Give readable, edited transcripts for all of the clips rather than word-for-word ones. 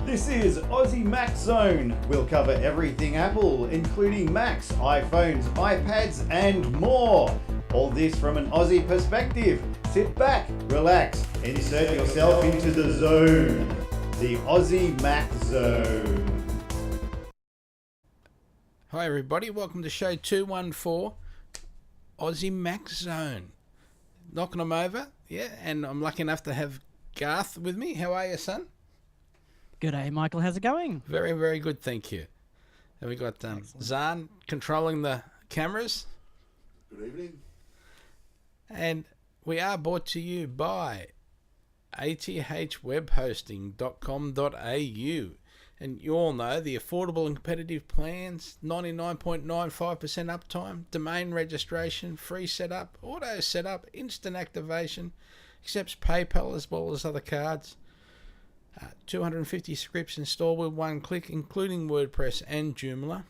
This is Aussie Mac Zone. We'll cover everything Apple, including Macs, iPhones, iPads, and more. All this from an Aussie perspective. Sit back, relax, and insert yourself into the zone. The Aussie Mac Zone. Hi everybody, welcome to show 214, Aussie Mac Zone. Knocking them over, yeah, and I'm lucky enough to have Garth with me. How are you, son? G'day, Michael. How's it going? Very, very good, thank you. And we got Zahn controlling the cameras. Good evening. And we are brought to you by athwebhosting.com.au. And you all know the affordable and competitive plans, 99.95% uptime, domain registration, free setup, auto setup, instant activation, accepts PayPal as well as other cards. 250 scripts installed with one click, including WordPress and Joomla.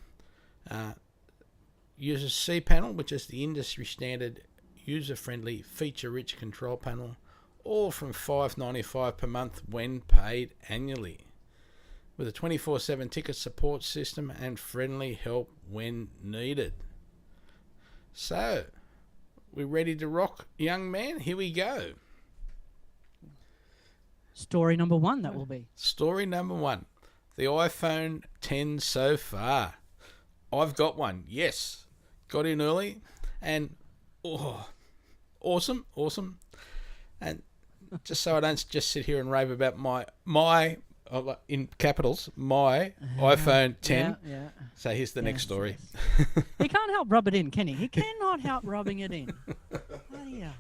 Uses cPanel, which is the industry standard, user-friendly, feature-rich control panel, all from $5.95 per month when paid annually, with a 24/7 ticket support system and friendly help when needed. So, we ready to rock, young man? Here we go. Story number one, that will be. Story number one. The iPhone 10 so far. I've got one, yes. Got in early and awesome. And just so I don't just sit here and rave about my in capitals, my iPhone 10. Yeah. So here's the next story. Yes. He can't help rub it in, can he? He cannot help rubbing it in. Bloody hell.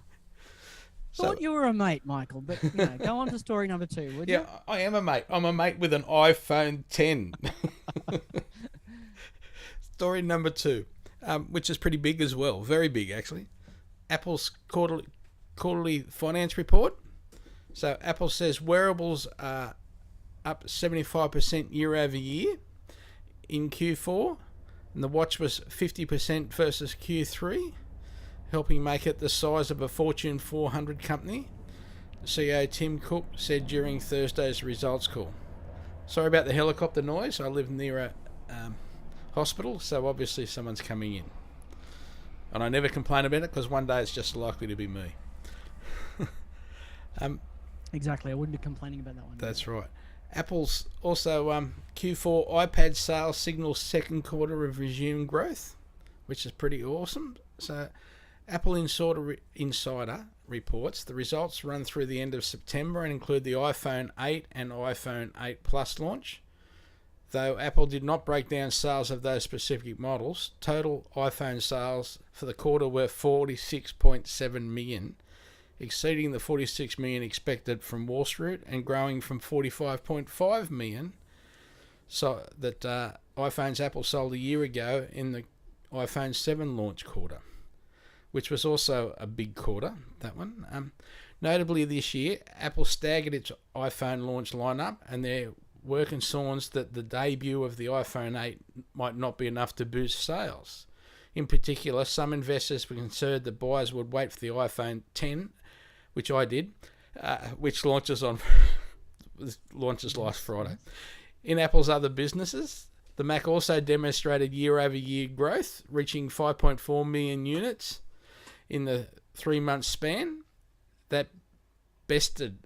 Thought you were a mate, Michael, but go on to story number two, would you? Yeah, I am a mate. I'm a mate with an iPhone 10. Story number two, which is pretty big as well. Very big, actually. Apple's quarterly finance report. So Apple says wearables are up 75% year over year in Q4. And the watch was 50% versus Q3. Helping make it the size of a Fortune 400 company, CEO Tim Cook said during Thursday's results call. Sorry about the helicopter noise. I live near a hospital, so obviously someone's coming in. And I never complain about it because one day it's just likely to be me. Exactly. I wouldn't be complaining about that one. That's right. Apple's also Q4 iPad sales signals second quarter of resumed growth, which is pretty awesome. So Apple Insider reports the results run through the end of September and include the iPhone 8 and iPhone 8 Plus launch. Though Apple did not break down sales of those specific models, total iPhone sales for the quarter were 46.7 million, exceeding the 46 million expected from Wall Street and growing from 45.5 million so that iPhones Apple sold a year ago in the iPhone 7 launch quarter, which was also a big quarter, that one. Notably this year, Apple staggered its iPhone launch lineup, and there were concerns that the debut of the iPhone 8 might not be enough to boost sales. In particular, some investors were concerned that buyers would wait for the iPhone 10, which I did, which launches last Friday. In Apple's other businesses, the Mac also demonstrated year-over-year growth, reaching 5.4 million units in the 3-month span. That bested,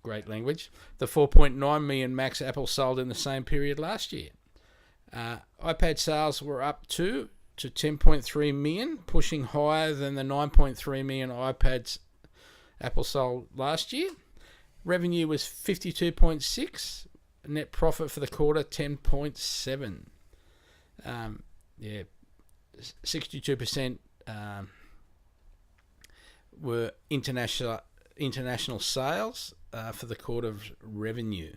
great language, the 4.9 million Macs Apple sold in the same period last year. iPad sales were up to 10.3 million, pushing higher than the 9.3 million iPads Apple sold last year. Revenue was 52.6, net profit for the quarter 10.7. 62% were international sales for the quarter of revenue.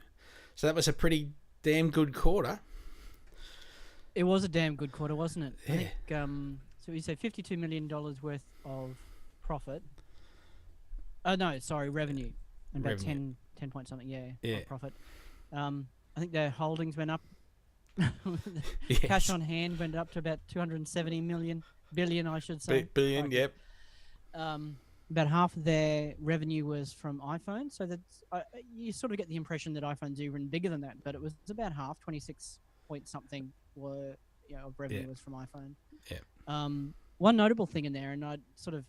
So that was a pretty damn good quarter. It was a damn good quarter, wasn't it? Yeah. I think, so you say $52 million worth of profit. Revenue. And about 10 point something, profit. I think their holdings went up. Yes. Cash on hand went up to about 270 billion, I should say. Billion, yep. about half of their revenue was from iPhone. So that's you sort of get the impression that iPhone's even bigger than that, but it was about half, 26 point something were of revenue was from iPhone. Yeah. One notable thing in there, and I sort of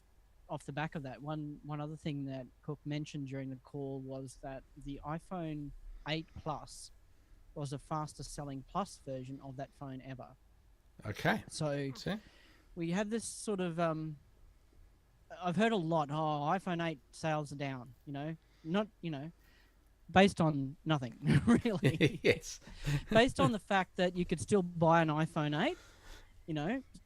off the back of that, one other thing that Cook mentioned during the call was that the iPhone 8 Plus was the fastest selling Plus version of that phone ever. Okay. So we have this sort of I've heard a lot. Oh, iPhone 8 sales are down. Not based on nothing really. Yes. Based on the fact that you could still buy an iPhone 8,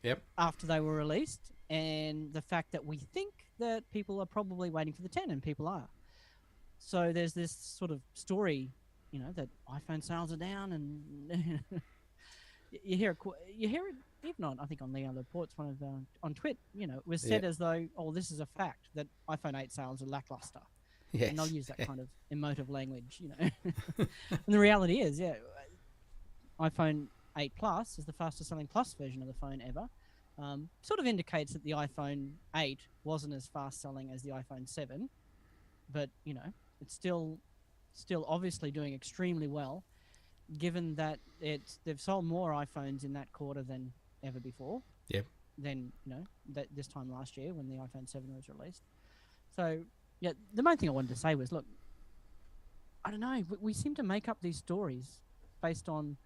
Yep. after they were released, and the fact that we think that people are probably waiting for the 10, and people are. So there's this sort of story, that iPhone sales are down, and you hear it even on, I think, on Leon Laporte's one of on Twit. It was said as though, oh, this is a fact that iPhone 8 sales are lackluster. Yes. And they'll use that kind of emotive language, And the reality is, iPhone 8 Plus is the fastest selling Plus version of the phone ever. Sort of indicates that the iPhone 8 wasn't as fast selling as the iPhone 7, but it's still obviously doing extremely well, given that they've sold more iPhones in that quarter than ever before. Yep. Than that this time last year when the iPhone 7 was released. So the main thing I wanted to say was, look, I don't know, we seem to make up these stories based on.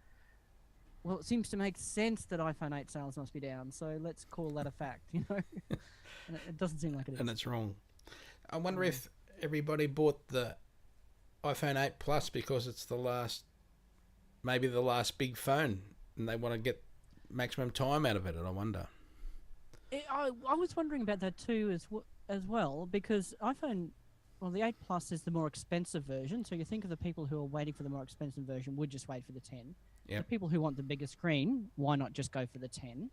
Well, it seems to make sense that iPhone 8 sales must be down, so let's call that a fact, And it doesn't seem like it is. And it's wrong. I wonder if everybody bought the iPhone 8 Plus because it's maybe the last big phone, and they want to get maximum time out of it, I wonder. I was wondering about that too as well, because the 8 Plus is the more expensive version, so you think of the people who are waiting for the more expensive version would just wait for the 10. Yep. The people who want the bigger screen, why not just go for the 10?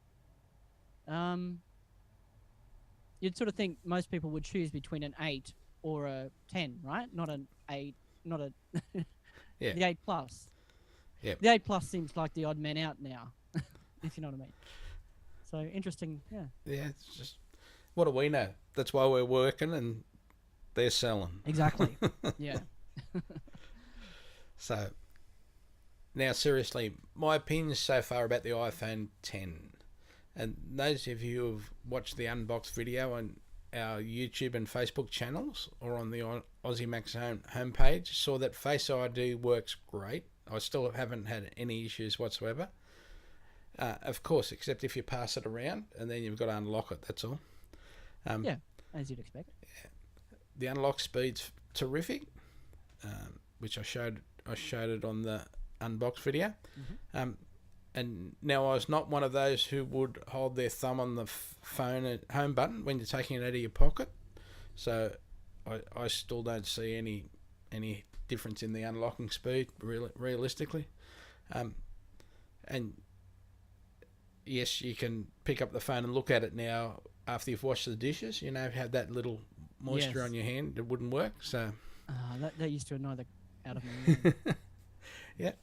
You'd sort of think most people would choose between an 8 or a 10, right? Not an 8, not a Yeah. the 8 Plus. Yep. The 8 Plus seems like the odd man out now, if you know what I mean. So interesting, yeah. Yeah, it's just, what do we know? That's why we're working and they're selling. Exactly. Yeah. So, now seriously, my opinions so far about the iPhone 10. And those of you who've watched the unboxed video on our YouTube and Facebook channels or on the Aussie Max homepage saw that Face ID works great. I still haven't had any issues whatsoever. Of course, except if you pass it around and then you've got to unlock it, that's all. Yeah, as you'd expect. Yeah. The unlock speed's terrific, which I showed it on the unboxed video. Mm-hmm. And now I was not one of those who would hold their thumb on the phone at home button when you're taking it out of your pocket. So I still don't see any difference in the unlocking speed, realistically. And yes, you can pick up the phone and look at it now after you've washed the dishes. Have that little moisture on your hand. It wouldn't work. So that used to annoy the out of me. Yeah.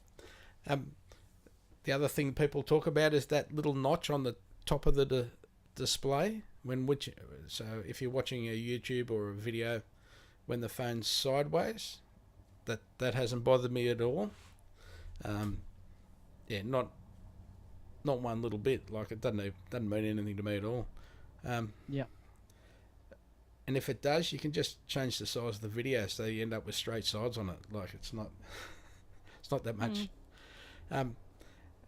The other thing people talk about is that little notch on the top of the display. So if you're watching a YouTube or a video when the phone's sideways, that hasn't bothered me at all. Not one little bit. Like, it doesn't mean anything to me at all. Yeah. And if it does, you can just change the size of the video so you end up with straight sides on it. Like, it's not that much.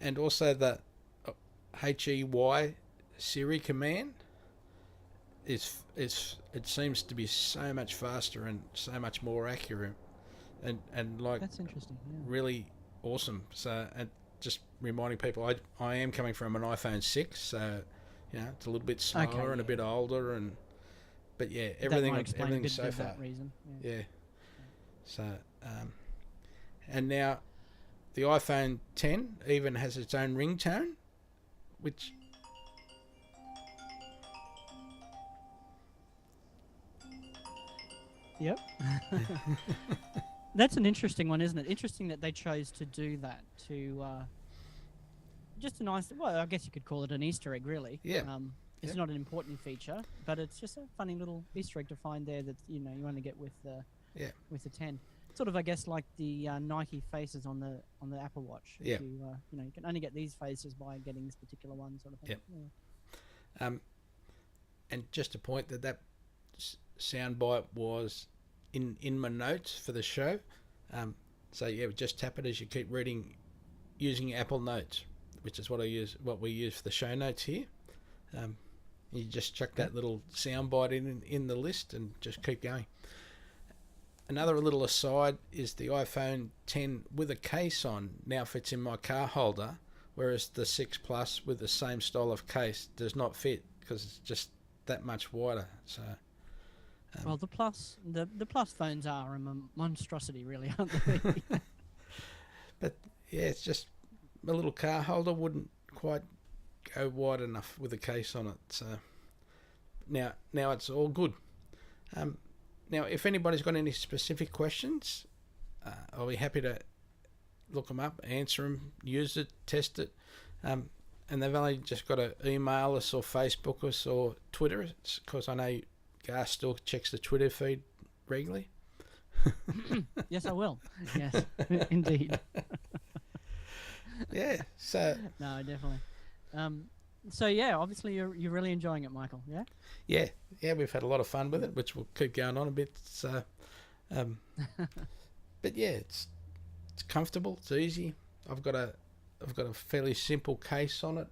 And also the HEY Siri command it seems to be so much faster and so much more accurate, and like, that's interesting. Yeah. Really awesome. So, and just reminding people, I am coming from an iPhone 6, so it's a little bit slower and a bit older, but yeah, everything's so far. Yeah. So, and now the iPhone 10 even has its own ringtone, which Yep. That's an interesting one, isn't it? Interesting that they chose to do that, to just a nice, well, I guess you could call it an Easter egg, really. Yeah. It's not an important feature, but it's just a funny little Easter egg to find there that you only get with the 10. Sort of, I guess, like the Nike faces on the Apple Watch. Yeah. You can only get these faces by getting this particular one, sort of thing. Yeah. And just a point that soundbite was in my notes for the show. So yeah, just tap it as you keep reading using Apple Notes, which is what we use for the show notes here. You just chuck that little soundbite in the list and just keep going. Another little aside is the iPhone 10 with a case on now fits in my car holder, whereas the 6 Plus with the same style of case does not fit because it's just that much wider. So, well, the Plus phones are a monstrosity, really, aren't they? But yeah, it's just a little car holder wouldn't quite go wide enough with a case on it. So now it's all good. Now, if anybody's got any specific questions, I'll be happy to look them up, answer them, use it, test it. And they've only just got to email us or Facebook us or Twitter us, because I know Garth still checks the Twitter feed regularly. Yes, I will. Yes, indeed. Yeah, so... No, definitely. So yeah, obviously you're really enjoying it, Michael. Yeah. Yeah, we've had a lot of fun with it, which will keep going on a bit. So, but yeah, it's comfortable. It's easy. I've got a fairly simple case on it.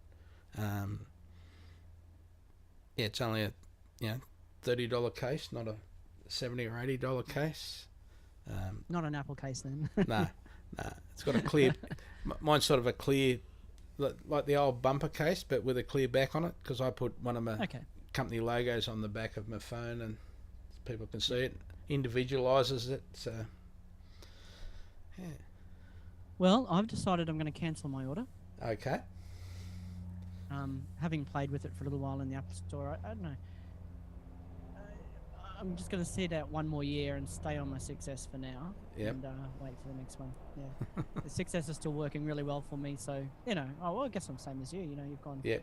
Yeah, it's only a $30 case, not a $70 or $80 case. Not an Apple case then. No, it's got a clear. Mine's sort of a clear, like the old bumper case, but with a clear back on it, because I put one of my company logos on the back of my phone, and people can see it. Individualises it. So, yeah. Well, I've decided I'm going to cancel my order. Okay. Having played with it for a little while in the Apple Store, I don't know. I'm just going to sit out one more year and stay on my 6S for now. Yep. And wait for the next one. Yeah. The 6S is still working really well for me, so, I guess I'm the same as you. You've gone a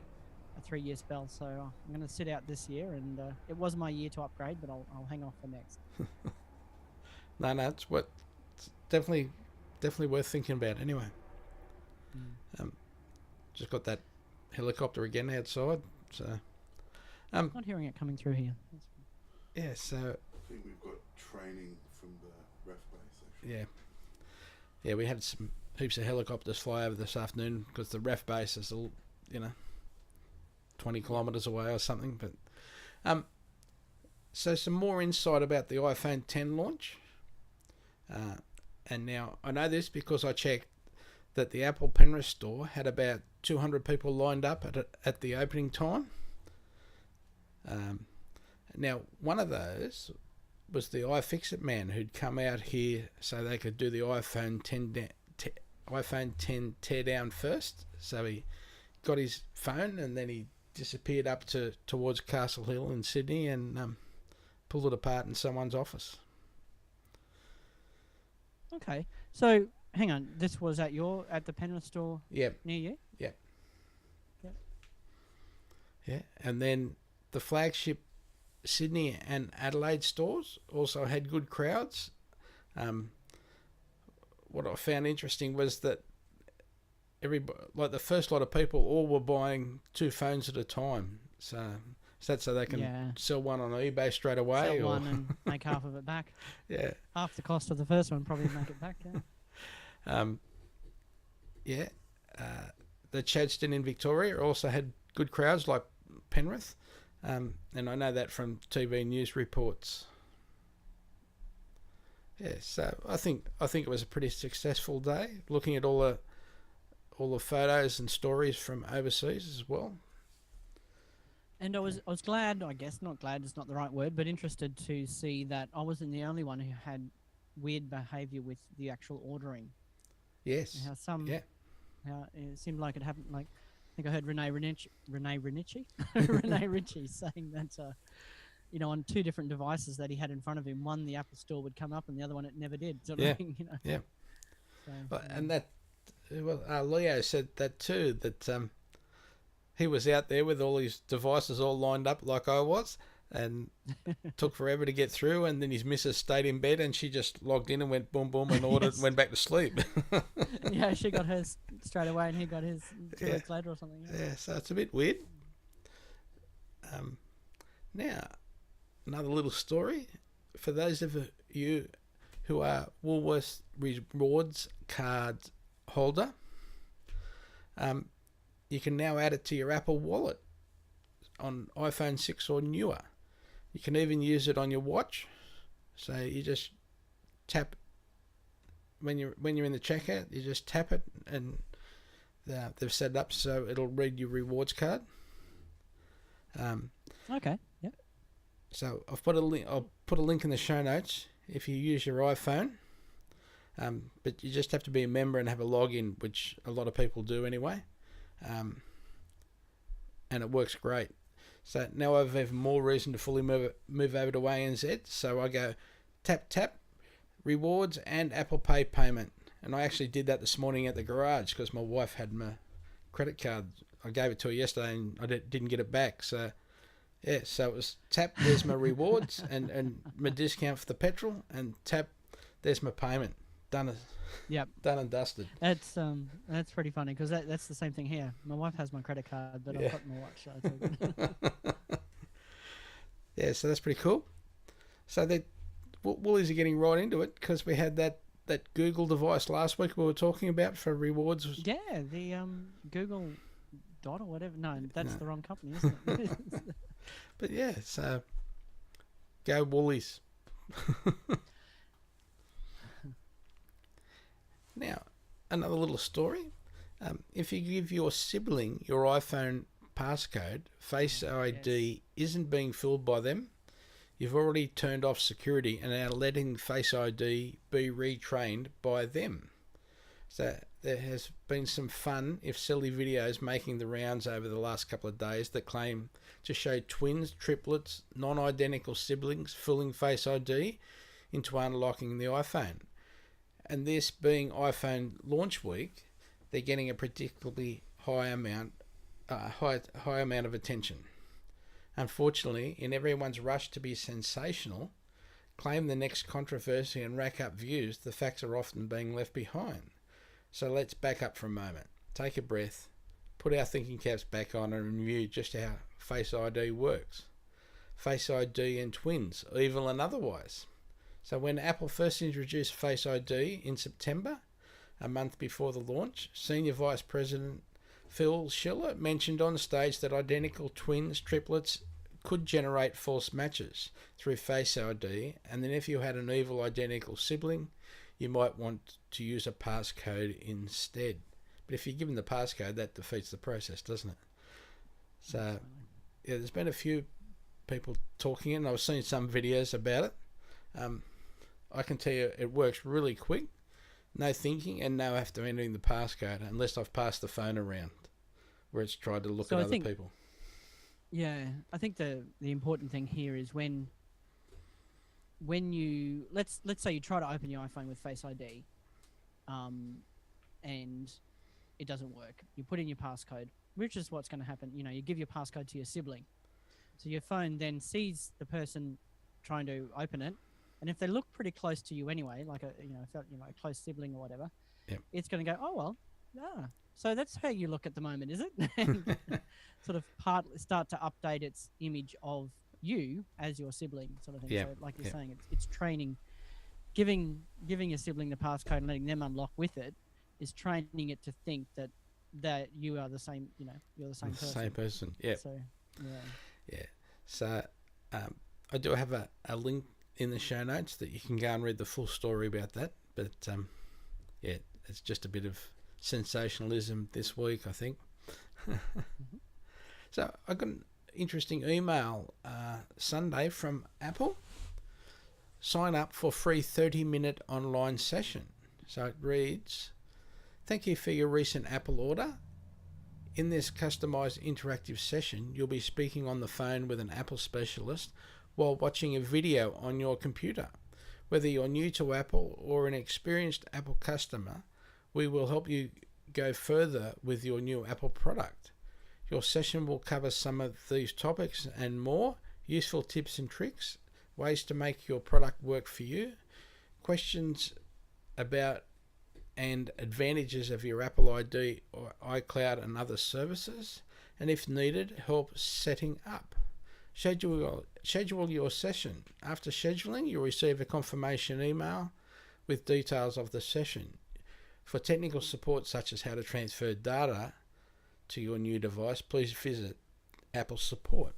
3-year spell, so I'm going to sit out this year, and it was my year to upgrade, but I'll hang off for next. No, it's definitely worth thinking about anyway. Just got that helicopter again outside, so... Not hearing it coming through here. Yeah, so... I think we've got training from the ref base, actually. Yeah, we had some heaps of helicopters fly over this afternoon, because the ref base is, 20 kilometres away or something. But so some more insight about the iPhone 10 launch. And now, I know this because I checked that the Apple Penrith store had about 200 people lined up at the opening time. Now, one of those was the iFixit man who'd come out here so they could do the iPhone 10 tear down first. So he got his phone and then he disappeared up towards Castle Hill in Sydney and pulled it apart in someone's office. Okay, so hang on, this was at the Penrith store near you? Yep. Yeah, and then the flagship Sydney and Adelaide stores also had good crowds. What I found interesting was that the first lot of people all were buying 2 phones at a time. So is that so they can sell one on eBay straight away? Sell one and make half of it back. Yeah. Half the cost of the first one, probably make it back, yeah. The Chadstone in Victoria also had good crowds like Penrith. And I know that from TV news reports. Yeah, so I think it was a pretty successful day. Looking at all the photos and stories from overseas as well. And I was glad, I guess, not glad is not the right word, but interested to see that I wasn't the only one who had weird behaviour with the actual ordering. Yes. How it seemed like it happened. Like I think I heard Renee Ritchie saying that on 2 different devices that he had in front of him, one the Apple Store would come up and the other one it never did. Sort of thing, Yeah. So, and that Leo said that too. That he was out there with all his devices all lined up like I was, and took forever to get through. And then his missus stayed in bed, and she just logged in and went boom boom and ordered, Yes. went back to sleep. Yeah, she got hers straight away, and he got his 2 Yeah. weeks later or something. Yeah. Yeah, so it's a bit weird. Now, another little story for those of you who are Woolworths Rewards card holder. You can now add it to your Apple Wallet on iPhone 6 or newer. You can even use it on your watch. So you just tap when you're in the checkout. You just tap it, and they've set it up so it'll read your rewards card. Okay. Yep. So I've put a link. I'll put a link in the show notes if you use your iPhone. But you just have to be a member and have a login, which a lot of people do anyway. And it works great. So now I've even more reason to fully move over to ANZ. So I go tap, rewards and Apple Pay payment. And I actually did that this morning at the garage because my wife had my credit card. I gave it to her yesterday and I didn't get it back. So yeah, so it was tap, there's my rewards and my discount for the petrol, and tap, there's my payment. Done and dusted. That's pretty funny because that's the same thing here. My wife has my credit card, but Yeah. I've got my watch. So it's all good. Yeah, so that's pretty cool. So Woolies are getting right into it because we had that Google device last week we were talking about for rewards. Yeah, the Google Dot or whatever. No, that's No. the wrong company, isn't it? But yeah, so go Woolies. Now, another little story. If you give your sibling your iPhone passcode, Face ID isn't being filled by them. You've already turned off security and are letting Face ID be retrained by them. So there has been some fun, if silly, videos making the rounds over the last couple of days that claim to show twins, triplets, non-identical siblings fooling Face ID into unlocking the iPhone. And this being iPhone launch week, they're getting a particularly high amount of attention. Unfortunately, in everyone's rush to be sensational, claim the next controversy and rack up views, the facts are often being left behind. So let's back up for a moment, take a breath, put our thinking caps back on and review just how Face ID works. Face ID and twins, evil and otherwise. So when Apple first introduced Face ID in September, a month before the launch, Senior Vice President Phil Schiller mentioned on stage that identical twins, triplets, could generate false matches through Face ID, and then if you had an evil identical sibling, you might want to use a passcode instead. But if you give them the passcode, that defeats the process, doesn't it? So, yeah, there's been a few people talking, and I've seen some videos about it. I can tell you it works really quick, no thinking, and no have to entering the passcode unless I've passed the phone around where it's tried to look So at I other think- people. Yeah, I think the important thing here is when you let's say you try to open your iPhone with Face ID, and it doesn't work. You put in your passcode, which is what's going to happen. You know, you give your passcode to your sibling, so your phone then sees the person trying to open it, and if they look pretty close to you anyway, like a a close sibling or whatever, Yep. it's going to go, oh well, so that's how you look at the moment, is it? And sort of start to update its image of you as your sibling, sort of thing. Yeah, So like you're yeah. saying, it's training, giving your sibling the passcode and letting them unlock with it is training it to think that you are the same. You know, you're the same person. Same person, yeah. So yeah. So I do have a link in the show notes that you can go and read the full story about that. But yeah, it's just a bit of sensationalism this week, I think. So I got an interesting email Sunday from Apple. Sign up for free 30-minute online session. So it reads, thank you for your recent Apple order. In this customized interactive session, you'll be speaking on the phone with an Apple specialist while watching a video on your computer. Whether you're new to Apple or an experienced Apple customer, we will help you go further with your new Apple product. Your session will cover some of these topics and more, useful tips and tricks, ways to make your product work for you, questions about and advantages of your Apple ID or iCloud and other services, and if needed, help setting up. Schedule your session. After scheduling, you'll receive a confirmation email with details of the session. For technical support such as how to transfer data to your new device, please visit Apple Support.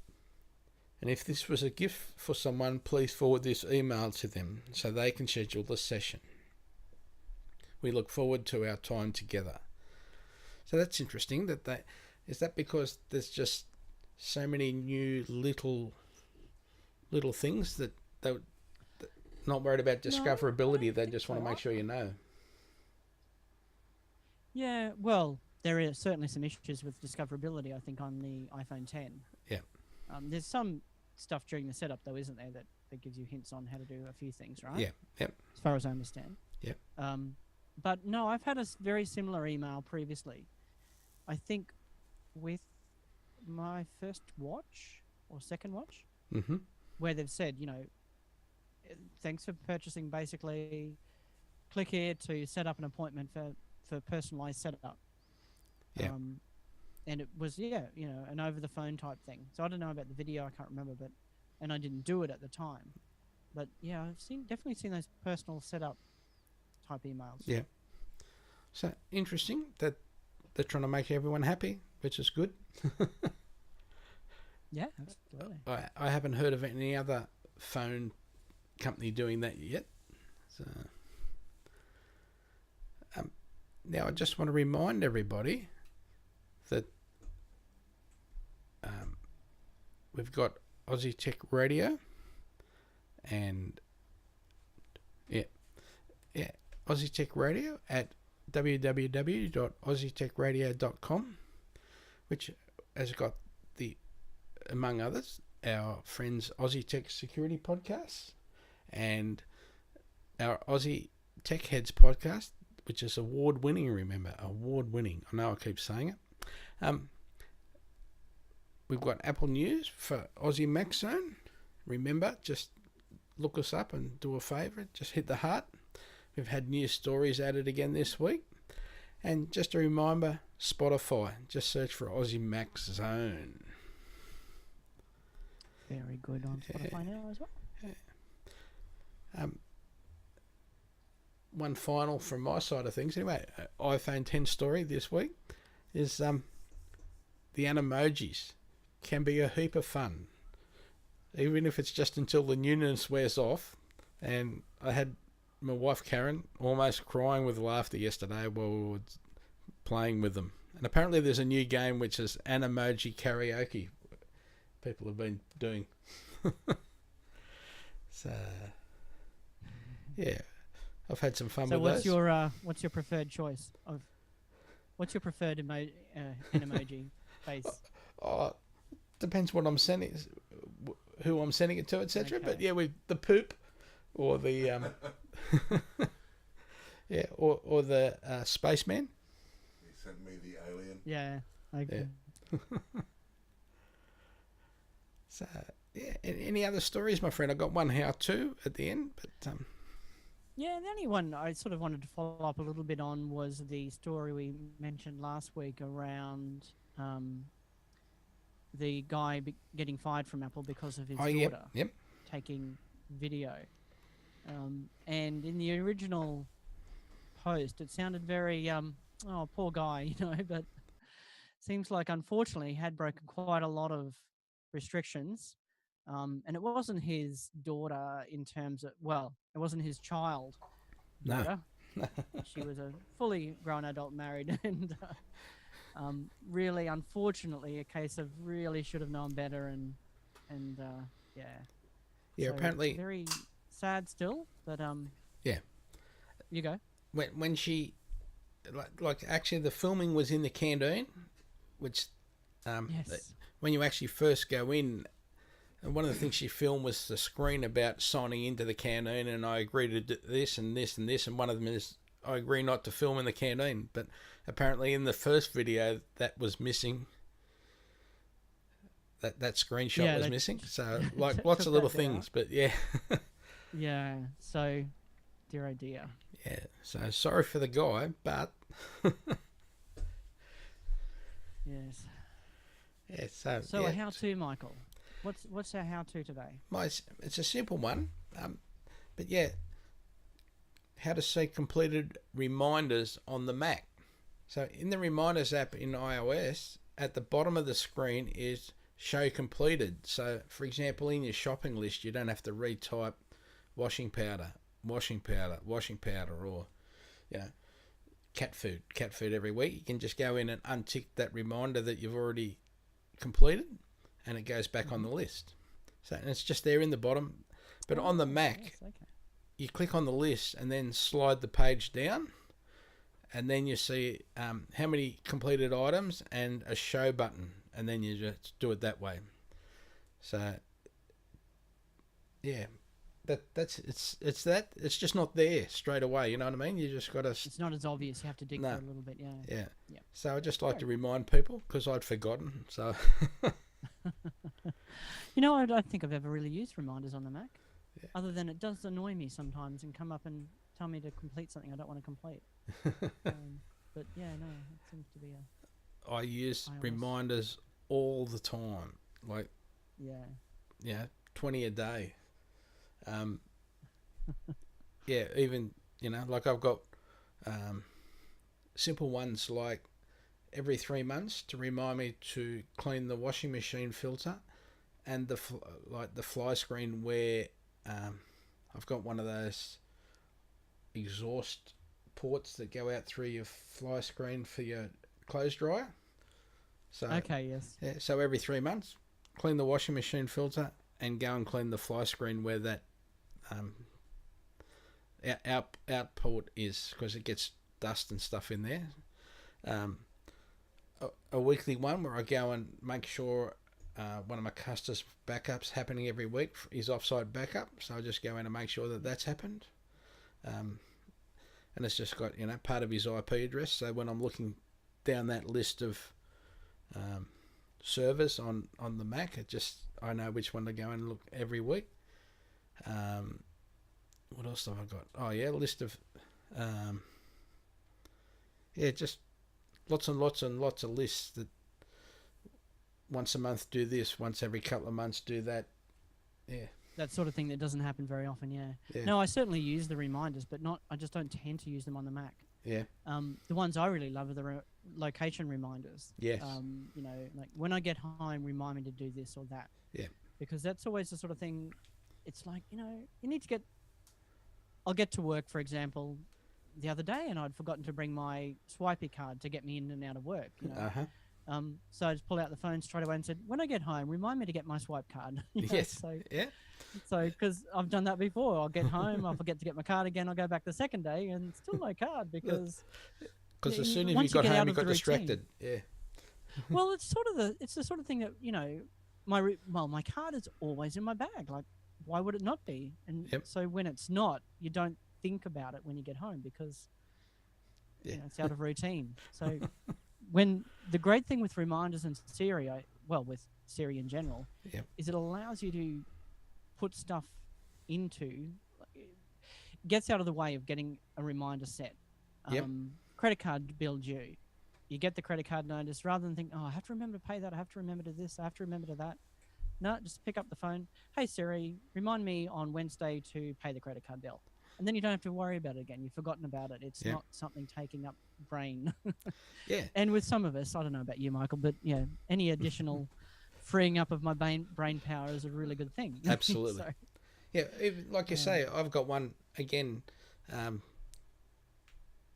And if this was a gift for someone, please forward this email to them so they can schedule the session. We look forward to our time together. So that's interesting. Is that because there's just so many new little things that they're not worried about discoverability. They just want to make sure you know. Yeah, well, there are certainly some issues with discoverability, I think, on the iPhone 10. Yeah. There's some stuff during the setup, though, isn't there, that gives you hints on how to do a few things, right? Yeah, yep. As far as I understand. Yep. But no, I've had a very similar email previously. I think with my first watch or second watch, where they've said, thanks for purchasing, basically, click here to set up an appointment for personalized setup. Yeah. And it was, an over-the-phone type thing. So I don't know about the video, I can't remember, and I didn't do it at the time. But yeah, I've definitely seen those personal setup type emails. Yeah. So interesting that they're trying to make everyone happy, which is good. Yeah, absolutely. I haven't heard of any other phone company doing that yet. So now I just want to remind everybody that we've got Aussie Tech Radio and Aussie Tech Radio at www.aussietechradio.com, which has got among others, our friends Aussie Tech Security Podcast and our Aussie Tech Heads podcast, which is award-winning, remember, award-winning. I know I keep saying it. We've got Apple News for Aussie Mac Zone. Remember, just look us up and do a favour. Just hit the heart. We've had news stories added again this week. And just a reminder, Spotify. Just search for Aussie Mac Zone. Very good on Spotify now as well. Yeah. One final from my side of things. Anyway, iPhone 10 story this week is the Animojis can be a heap of fun, even if it's just until the newness wears off. And I had my wife Karen almost crying with laughter yesterday while we were playing with them. And apparently there's a new game which is Animoji Karaoke. People have been doing. So yeah, I've had some fun with those. So what's your preferred choice of? What's your preferred emoji face? Depends what I'm sending, who I'm sending it to, etc. Okay. But yeah, with the poop, or the or the spaceman. He sent me the alien. Yeah. Okay. Yeah. So yeah, any other stories, my friend? I got one how-to at the end, but Yeah, the only one I sort of wanted to follow up a little bit on was the story we mentioned last week around the guy getting fired from Apple because of his daughter taking video. And in the original post, it sounded very, poor guy, but seems like unfortunately he had broken quite a lot of restrictions. And it wasn't his daughter in terms of, it wasn't his child daughter. No. She was a fully grown adult married and really, unfortunately, a case of really should have known better and yeah. Yeah, so apparently. Very sad still, but yeah. You go. When she, like actually the filming was in the canteen, which yes. When you actually first go in, and one of the things she filmed was the screen about signing into the canteen, and I agree to do this and this and this, and one of them is I agree not to film in the canteen. But apparently in the first video that was missing, that screenshot Yeah, was they missing. So like took lots of little that down. things, but yeah. Yeah. So, dear oh dear. Yeah. So sorry for the guy, but Yes. yeah. So So yeah, a how-to, Michael. What's our how-to today? it's a simple one, but yeah, how to see completed reminders on the Mac. So in the Reminders app in iOS, at the bottom of the screen is Show Completed. So, for example, in your shopping list, you don't have to retype washing powder, washing powder, washing powder, or, you know, cat food every week. You can just go in and untick that reminder that you've already completed, and it goes back on the list. So, and it's just there in the bottom. But on the Mac, Yes, okay. you click on the list and then slide the page down, and then you see how many completed items and a show button, and then you just do it that way. So yeah, it's just not there straight away. You know what I mean? You just got to. It's not as obvious. You have to dig No. for a little bit. Yeah. Yeah. Yeah. So I just like to remind people because I'd forgotten. So You know, I don't think I've ever really used reminders on the Mac. Yeah. Other than it does annoy me sometimes and come up and tell me to complete something I don't want to complete. But yeah, no, it seems to be a I use iOS. reminders all the time, like yeah. 20 a day. Yeah, even like I've got simple ones like every 3 months to remind me to clean the washing machine filter and the fly screen where I've got one of those exhaust ports that go out through your fly screen for your clothes dryer. So Okay. Yes. yeah, so every 3 months, clean the washing machine filter and go and clean the fly screen where that output is, because it gets dust and stuff in there. A weekly one where I go and make sure one of my customers' backups happening every week is offsite backup, so I just go in and make sure that that's happened. And it's just got part of his IP address, so when I'm looking down that list of servers on the Mac, I know which one to go and look every week. What else have I got? Oh yeah, list of just lots and lots and lots of lists that once a month do this, once every couple of months do that. Yeah. That sort of thing that doesn't happen very often. Yeah. Yeah. No, I certainly use the reminders, but I just don't tend to use them on the Mac. Yeah. The ones I really love are the location reminders. Yes. Like when I get home, remind me to do this or that. Yeah. Because that's always the sort of thing. It's like, you need to get. I'll get to work, for example, the other day, and I'd forgotten to bring my swipey card to get me in and out of work. So I just pulled out the phone straight away and said, "When I get home, remind me to get my swipe card." Yes. So Yeah. So, because I've done that before, I'll get home, I'll forget to get my card again, I'll go back the second day, and still no card because. Because as soon as once you got get out home, you of got the routine- distracted. Yeah. Well, it's the sort of thing that my card is always in my bag. Like, why would it not be? And Yep. so when it's not, you don't think about it when you get home because it's out of routine. So when the great thing with reminders and Siri, with Siri in general, Yep. is it allows you to put stuff into, gets out of the way of getting a reminder set. Yep. Credit card bill due. You get the credit card notice rather than think, I have to remember to pay that. I have to remember to this. I have to remember to that. No, just pick up the phone. Hey, Siri, remind me on Wednesday to pay the credit card bill. And then you don't have to worry about it again. You've forgotten about it. It's not something taking up brain. Yeah. And with some of us, I don't know about you, Michael, but any additional freeing up of my brain power is a really good thing. Absolutely. So, yeah, even, like you say, I've got one again.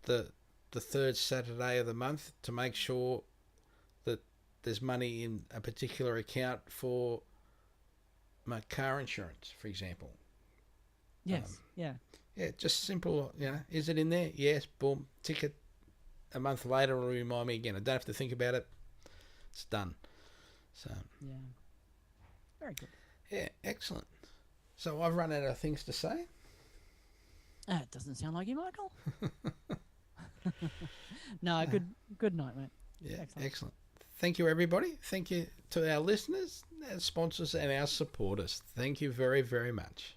The third Saturday of the month to make sure that there's money in a particular account for my car insurance, for example. yes, yeah. Yeah, just simple. Is it in there? Yes. Boom. Tick it. A month later, it'll remind me again. I don't have to think about it. It's done. So. Yeah. Very good. Yeah, excellent. So I've run out of things to say. It doesn't sound like you, Michael. No, good night, mate. Yeah, Excellent. excellent. Thank you, everybody. Thank you to our listeners. our sponsors and our supporters. Thank you very, very much.